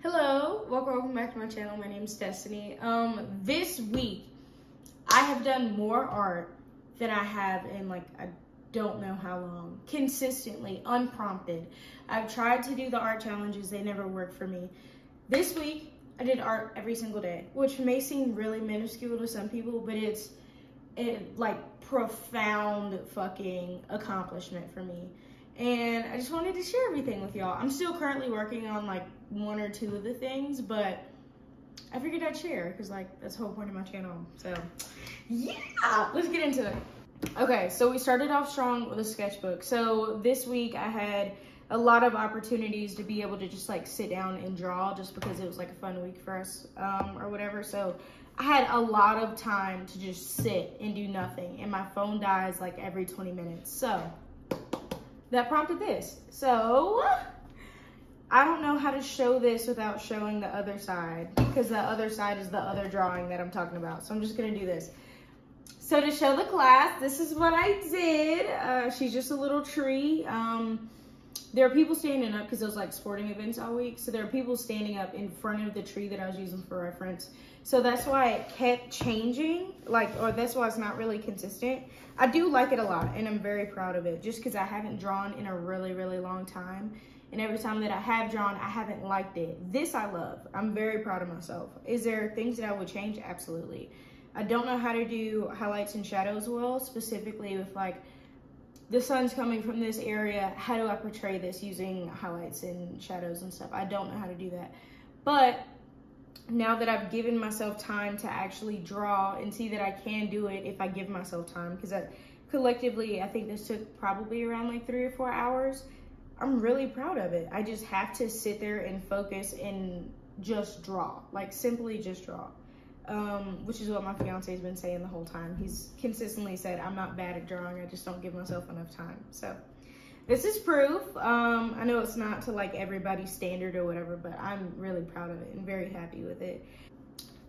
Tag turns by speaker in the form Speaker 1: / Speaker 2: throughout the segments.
Speaker 1: Hello, welcome back to my channel. My name is Destinee. This week I have done more art than I have in I don't know how long. Consistently, unprompted. I've tried to do the art challenges, they never work for me. This week I did art every single day, which may seem really minuscule to some people, but it's profound fucking accomplishment for me. And I just wanted to share everything with y'all. I'm still currently working on one or two of the things, but I figured I'd share because that's the whole point of my channel. So yeah, let's get into it. Okay, so we started off strong with a sketchbook. So this week I had a lot of opportunities to be able to just sit down and draw, just because it was a fun week for us or whatever. So I had a lot of time to just sit and do nothing, and my phone dies every 20 minutes. So that prompted this. So I don't know how to show this without showing the other side, because the other side is the other drawing that I'm talking about. So I'm just gonna do this. So to show the class, this is what I did. She's just a little tree. There are people standing up because it was sporting events all week. So there are people standing up in front of the tree that I was using for reference. So that's why it kept changing, or that's why it's not really consistent. I do like it a lot, and I'm very proud of it, just because I haven't drawn in a really, really long time. And every time that I have drawn, I haven't liked it. This I love. I'm very proud of myself. Is there things that I would change? Absolutely. I don't know how to do highlights and shadows well, specifically with the sun's coming from this area. How do I portray this using highlights and shadows and stuff? I don't know how to do that. But now that I've given myself time to actually draw and see that I can do it if I give myself time, because collectively, I think this took probably around 3 or 4 hours. I'm really proud of it. I just have to sit there and focus and just draw, simply just draw. Which is what my fiance's been saying the whole time. He's consistently said, I'm not bad at drawing, I just don't give myself enough time. So this is proof. I know it's not to everybody's standard or whatever, but I'm really proud of it and very happy with it.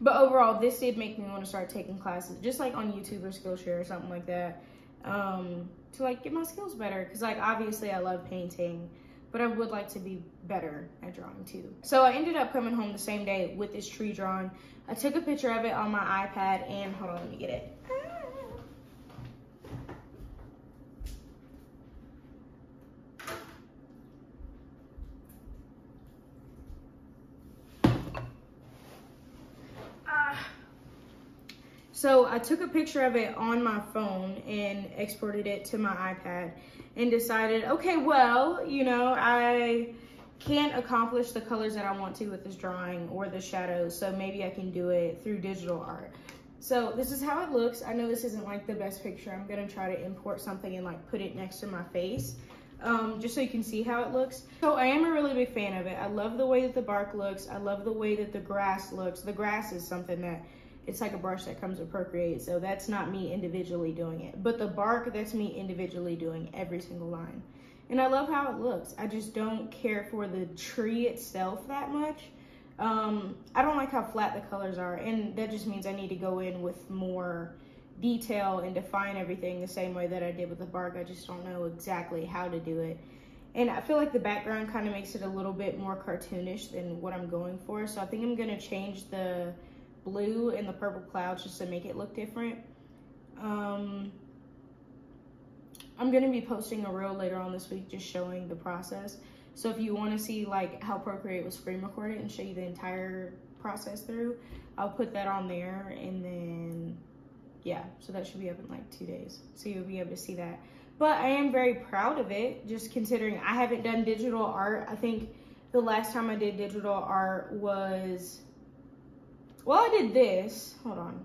Speaker 1: But overall, this did make me want to start taking classes, just on YouTube or Skillshare or something like that, to get my skills better. Because obviously I love painting, but I would like to be better at drawing too. So I ended up coming home the same day with this tree drawing. I took a picture of it on my iPad, and hold on, let me get it. So I took a picture of it on my phone and exported it to my iPad and decided, okay, well, I can't accomplish the colors that I want to with this drawing or the shadows, so maybe I can do it through digital art. So this is how it looks. I know this isn't the best picture. I'm gonna try to import something and put it next to my face, just so you can see how it looks. So I am a really big fan of it. I love the way that the bark looks. I love the way that the grass looks. The grass is something that, it's a brush that comes with Procreate, so that's not me individually doing it. But the bark, that's me individually doing every single line. And I love how it looks. I just don't care for the tree itself that much. I don't like how flat the colors are, and that just means I need to go in with more detail and define everything the same way that I did with the bark. I just don't know exactly how to do it. And I feel the background kind of makes it a little bit more cartoonish than what I'm going for. So I think I'm gonna change the blue and the purple clouds just to make it look different. I'm gonna be posting a reel later on this week just showing the process. So if you wanna see how Procreate was screen recorded and show you the entire process through, I'll put that on there, and then yeah, so that should be up in 2 days. So you'll be able to see that. But I am very proud of it, just considering I haven't done digital art. I think the last time I did digital art was, well, I did this, hold on.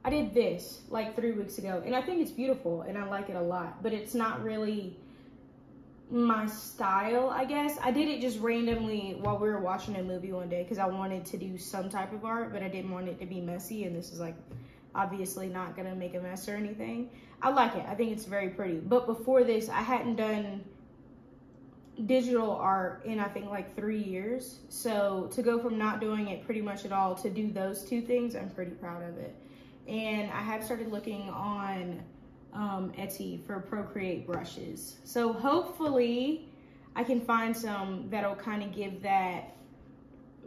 Speaker 1: I did this 3 weeks ago, and I think it's beautiful and I like it a lot, but it's not really my style, I guess. I did it just randomly while we were watching a movie one day because I wanted to do some type of art, but I didn't want it to be messy, and this is obviously not gonna make a mess or anything. I like it, I think it's very pretty. But before this, I hadn't done digital art in I think 3 years. So to go from not doing it pretty much at all to do those two things, I'm pretty proud of it. And I have started looking on Etsy for Procreate brushes. So hopefully I can find some that'll kind of give that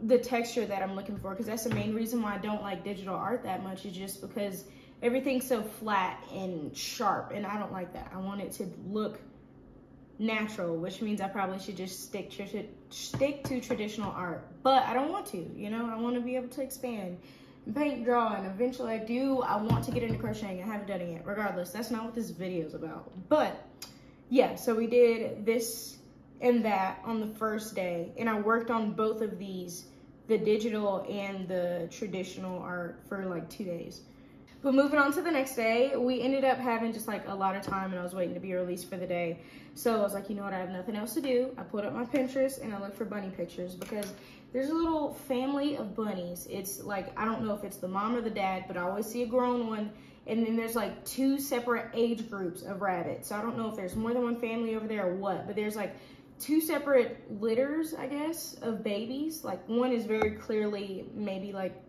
Speaker 1: the texture that I'm looking for, because that's the main reason why I don't like digital art that much, is just because everything's so flat and sharp, and I don't like that. I want it to look natural, which means I probably should just stick to traditional art, but I don't want to, you know. I want to be able to expand and paint, draw, and eventually I want to get into crocheting. I haven't done it yet. Regardless, that's not what this video is about. But yeah, so we did this and that on the first day, and I worked on both of these, the digital and the traditional art, for like 2 days. But moving on to the next day, we ended up having just like a lot of time, and I was waiting to be released for the day. So I was like, you know what, I have nothing else to do. I put up my Pinterest and I looked for bunny pictures, because there's a little family of bunnies. It's like, I don't know if it's the mom or the dad, but I always see a grown one. And then there's like 2 separate age groups of rabbits. So I don't know if there's more than one family over there or what, but there's like 2 separate litters, I guess, of babies. Like one is very clearly maybe like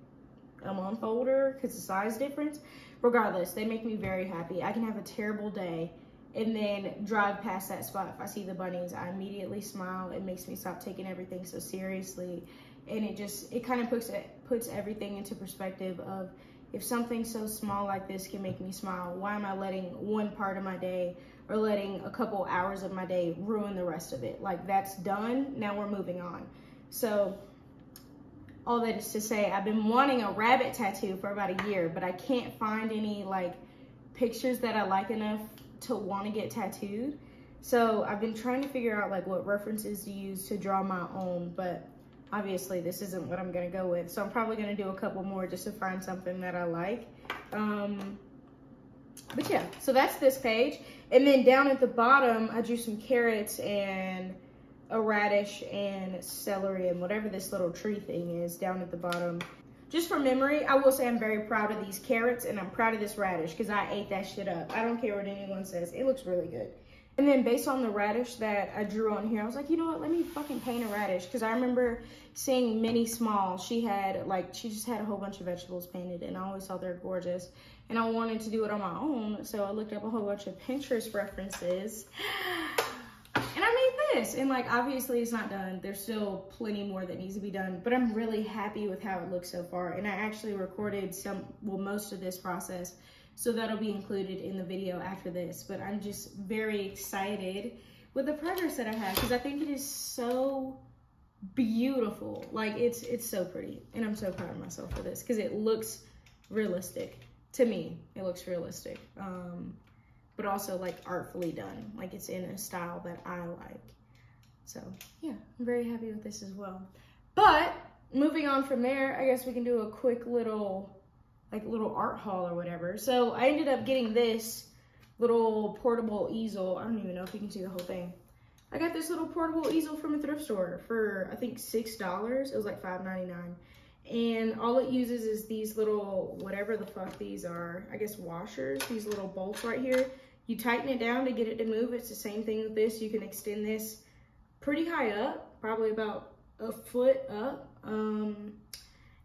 Speaker 1: a month older because the size difference. Regardless, they make me very happy. I can have a terrible day and then drive past that spot. If I see the bunnies, I immediately smile. It makes me stop taking everything so seriously, and it kind of puts everything into perspective of, if something so small like this can make me smile, why am I letting one part of my day or letting a couple hours of my day ruin the rest of it? Like, that's done, now we're moving on. So all that is to say, I've been wanting a rabbit tattoo for about a year, but I can't find any like pictures that I like enough to want to get tattooed. So I've been trying to figure out like what references to use to draw my own, but obviously this isn't what I'm gonna go with. So I'm probably gonna do a couple more just to find something that I like. But yeah, so that's this page. And then down at the bottom, I drew some carrots and a radish and celery and whatever this little tree thing is down at the bottom. Just for memory, I will say I'm very proud of these carrots, and I'm proud of this radish because I ate that shit up. I don't care what anyone says. It looks really good. And then based on the radish that I drew on here, I was like, you know what, let me fucking paint a radish. Because I remember seeing Minnie Small. She just had a whole bunch of vegetables painted, and I always thought they're gorgeous. And I wanted to do it on my own, so I looked up a whole bunch of Pinterest references. And I made this, and like, obviously it's not done. There's still plenty more that needs to be done, but I'm really happy with how it looks so far. And I actually recorded most of this process, so that'll be included in the video after this. But I'm just very excited with the progress that I have, because I think it is so beautiful. Like, it's so pretty, and I'm so proud of myself for this, because it looks realistic. To me, it looks realistic. But also like artfully done. Like, it's in a style that I like. So yeah, I'm very happy with this as well. But moving on from there, I guess we can do a quick little art haul or whatever. So I ended up getting this little portable easel. I don't even know if you can see the whole thing. I got this little portable easel from a thrift store for, I think, $6. It was like $5.99. And all it uses is these little, whatever the fuck these are, I guess washers, these little bolts right here. You tighten it down to get it to move. It's the same thing with this. You can extend this pretty high up, probably about a foot up. And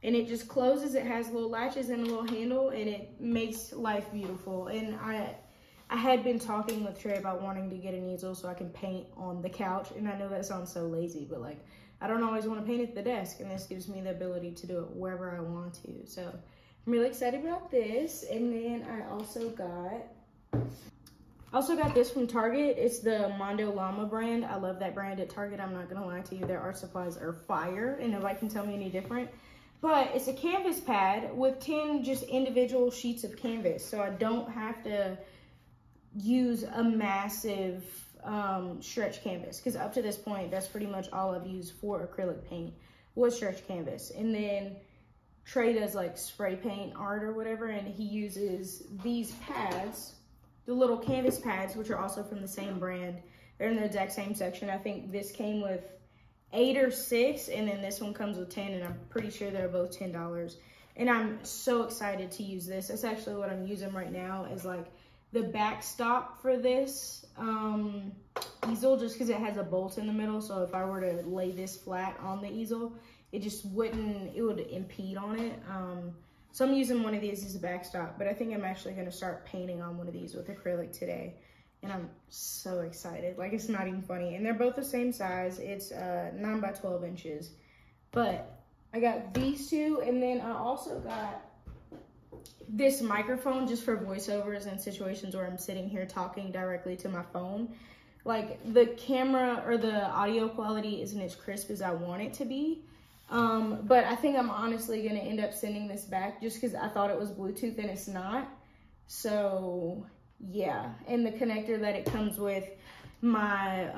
Speaker 1: it just closes. It has little latches and a little handle, and it makes life beautiful. And I had been talking with Trey about wanting to get an easel so I can paint on the couch. And I know that sounds so lazy, but like, I don't always want to paint at the desk, and this gives me the ability to do it wherever I want to. So I'm really excited about this. And then I also got this from Target. It's the Mondo Llama brand. I love that brand at Target. I'm not gonna lie to you, their art supplies are fire, and nobody can tell me any different. But it's a canvas pad with 10 just individual sheets of canvas, so I don't have to use a massive stretch canvas, because up to this point, that's pretty much all I've used for acrylic paint was stretch canvas. And then Trey does like spray paint art or whatever, and he uses these pads, the little canvas pads, which are also from the same brand. They're in the exact same section. I think this came with 8 or 6, and then this one comes with 10, and I'm pretty sure they're both $10. And I'm so excited to use this. That's actually what I'm using right now, is like the backstop for this easel, just because it has a bolt in the middle. So if I were to lay this flat on the easel, it just wouldn't, it would impede on it. So I'm using one of these as a backstop, but I think I'm actually going to start painting on one of these with acrylic today. And I'm so excited. Like, it's not even funny. And they're both the same size. It's 9 by 12 inches. But I got these two, and then I also got this microphone just for voiceovers and situations where I'm sitting here talking directly to my phone. Like, the camera or the audio quality isn't as crisp as I want it to be. But I think I'm honestly going to end up sending this back just because I thought it was Bluetooth and it's not. So, yeah. And the connector that it comes with, my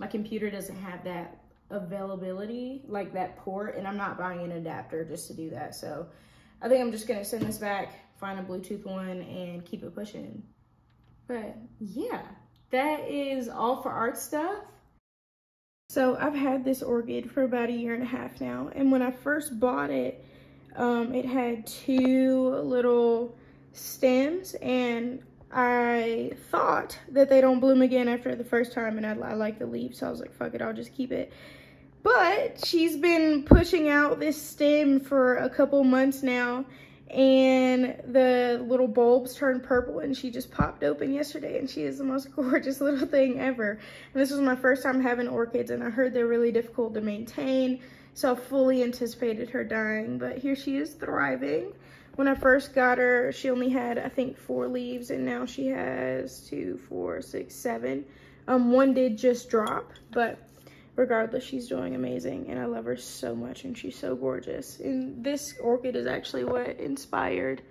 Speaker 1: computer doesn't have that availability, like that port, and I'm not buying an adapter just to do that. So, I think I'm just going to send this back, find a Bluetooth one, and keep it pushing. But, yeah. That is all for art stuff. So I've had this orchid for about 1.5 years now, and when I first bought it, it had 2 little stems, and I thought that they don't bloom again after the first time, and I like the leaves, so I was like, fuck it, I'll just keep it. But she's been pushing out this stem for a couple months now, and the little bulbs turned purple, and she just popped open yesterday, and she is the most gorgeous little thing ever. And this was my first time having orchids, and I heard they're really difficult to maintain, so I fully anticipated her dying, but here she is thriving. When I first got her, she only had, I think, 4 leaves, and now she has 2, 4, 6, 7. One did just drop, but regardless, she's doing amazing, and I love her so much, and she's so gorgeous. And this orchid is actually what inspired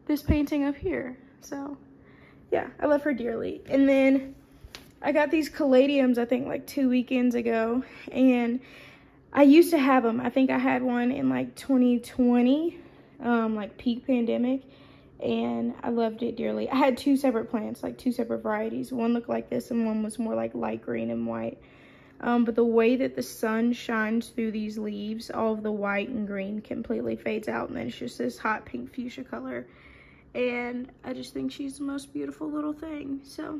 Speaker 1: this painting up here. So, yeah, I love her dearly. And then I got these caladiums, I think, like 2 weekends ago, and I used to have them. I think I had one in, like, 2020, like, peak pandemic, and I loved it dearly. I had 2 separate plants, like 2 separate varieties. One looked like this, and one was more like light green and white. But the way that the sun shines through these leaves, all of the white and green completely fades out, and then it's just this hot pink fuchsia color. And I just think she's the most beautiful little thing. So,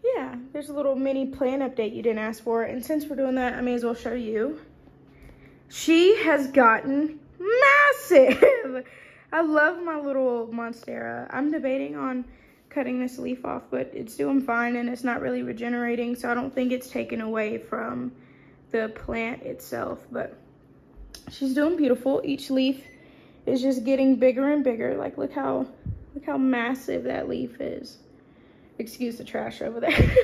Speaker 1: yeah, there's a little mini plant update you didn't ask for. And since we're doing that, I may as well show you. She has gotten massive. I love my little monstera. I'm debating on cutting this leaf off, but it's doing fine and it's not really regenerating, so I don't think it's taken away from the plant itself. But she's doing beautiful. Each leaf is just getting bigger and bigger. Like, look how massive that leaf is. Excuse the trash over there.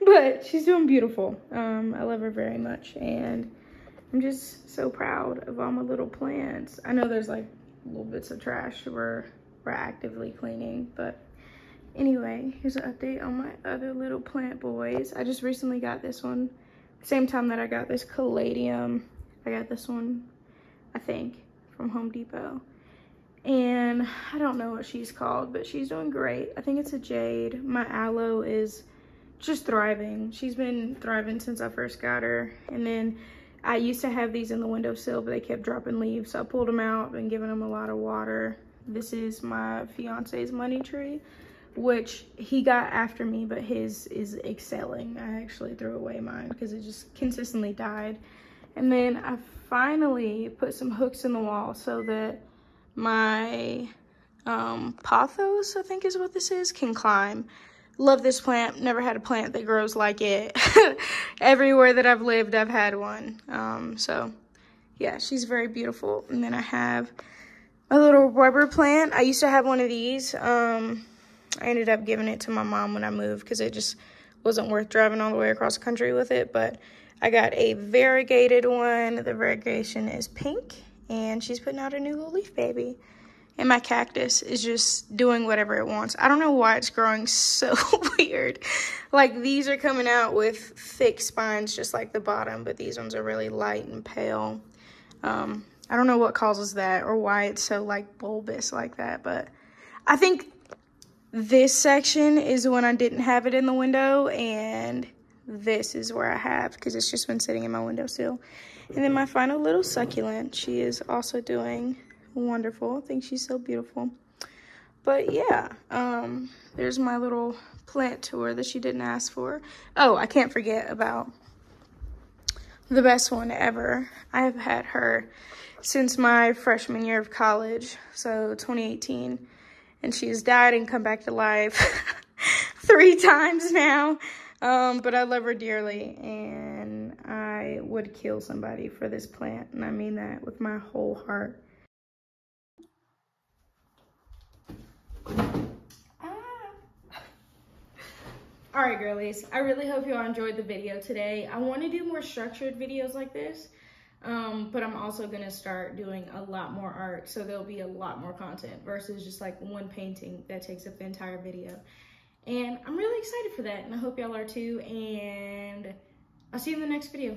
Speaker 1: But she's doing beautiful. I love her very much, and I'm just so proud of all my little plants. I know there's like little bits of trash we're actively cleaning, but anyway, here's an update on my other little plant boys. I just recently got this one. Same time that I got this caladium, I got this one, I think, from Home Depot. And I don't know what she's called, but she's doing great. I think it's a jade. My aloe is just thriving. She's been thriving since I first got her. And then I used to have these in the windowsill, but they kept dropping leaves, so I pulled them out and given them a lot of water. This is my fiance's money tree, which he got after me, but his is excelling. I actually threw away mine because it just consistently died. And then I finally put some hooks in the wall so that my pothos, I think is what this is, can climb. Love this plant. Never had a plant that grows like it. Everywhere that I've lived, I've had one. So yeah, she's very beautiful. And then I have a little rubber plant. I used to have one of these. I ended up giving it to my mom when I moved because it just wasn't worth driving all the way across the country with it. But I got a variegated one. The variegation is pink, and she's putting out a new little leaf baby. And my cactus is just doing whatever it wants. I don't know why it's growing so weird. Like, these are coming out with thick spines just like the bottom, but these ones are really light and pale. I don't know what causes that or why it's so, like, bulbous like that, but I think this section is when I didn't have it in the window, and this is where I have, because it's just been sitting in my windowsill. And then my final little succulent, she is also doing wonderful. I think she's so beautiful. But yeah, there's my little plant tour that she didn't ask for. Oh, I can't forget about the best one ever. I have had her since my freshman year of college, so 2018, and she has died and come back to life 3 times now. But I love her dearly, and I I would kill somebody for this plant, and I mean that with my whole heart. All right, girlies, I really hope y'all enjoyed the video today. I want to do more structured videos like this, but I'm also going to start doing a lot more art, so there'll be a lot more content versus just like one painting that takes up the entire video. And I'm really excited for that, and I hope y'all are too, and I'll see you in the next video.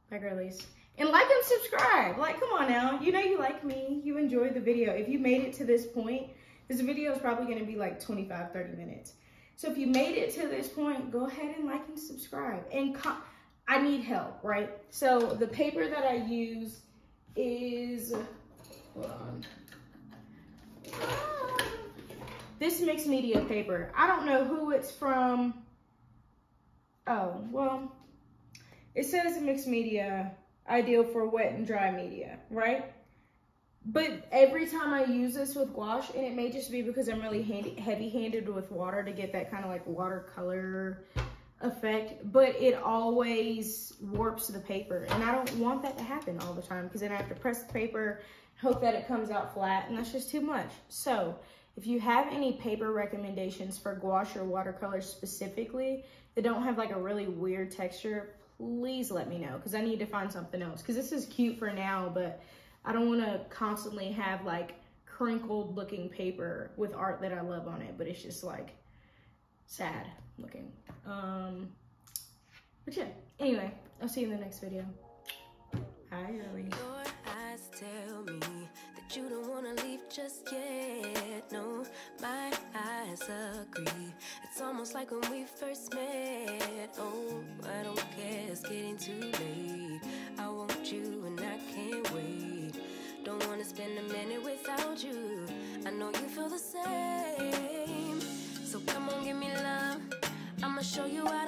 Speaker 1: Bye, girlies. And like and subscribe. Like, come on now. You know you like me. You enjoyed the video. If you made it to this point, this video is probably going to be like 25, 30 minutes. So if you made it to this point, go ahead and like and subscribe. And I need help, right? So the paper that I use is, hold on. This mixed media paper. I don't know who it's from. Oh, well, it says mixed media, ideal for wet and dry media, right? But every time I use this with gouache, and it may just be because I'm really heavy-handed with water to get that kind of like watercolor effect, but it always warps the paper. And I don't want that to happen all the time, because then I have to press the paper, hope that it comes out flat, and that's just too much. So if you have any paper recommendations for gouache or watercolor specifically that don't have like a really weird texture, please let me know, because I need to find something else. Because this is cute for now, but I don't want to constantly have like crinkled looking paper with art that I love on it, but it's just like sad looking. But yeah, anyway, I'll see you in the next video. Bye, girlies.
Speaker 2: Your eyes tell me that you don't want to leave just yet. No, my eyes agree. It's almost like when we first met. Oh, I don't care, it's getting too late. I want you and I can't wait. Don't want to spend a minute without you. I know you feel the same. So come on, give me love. I'ma show you how.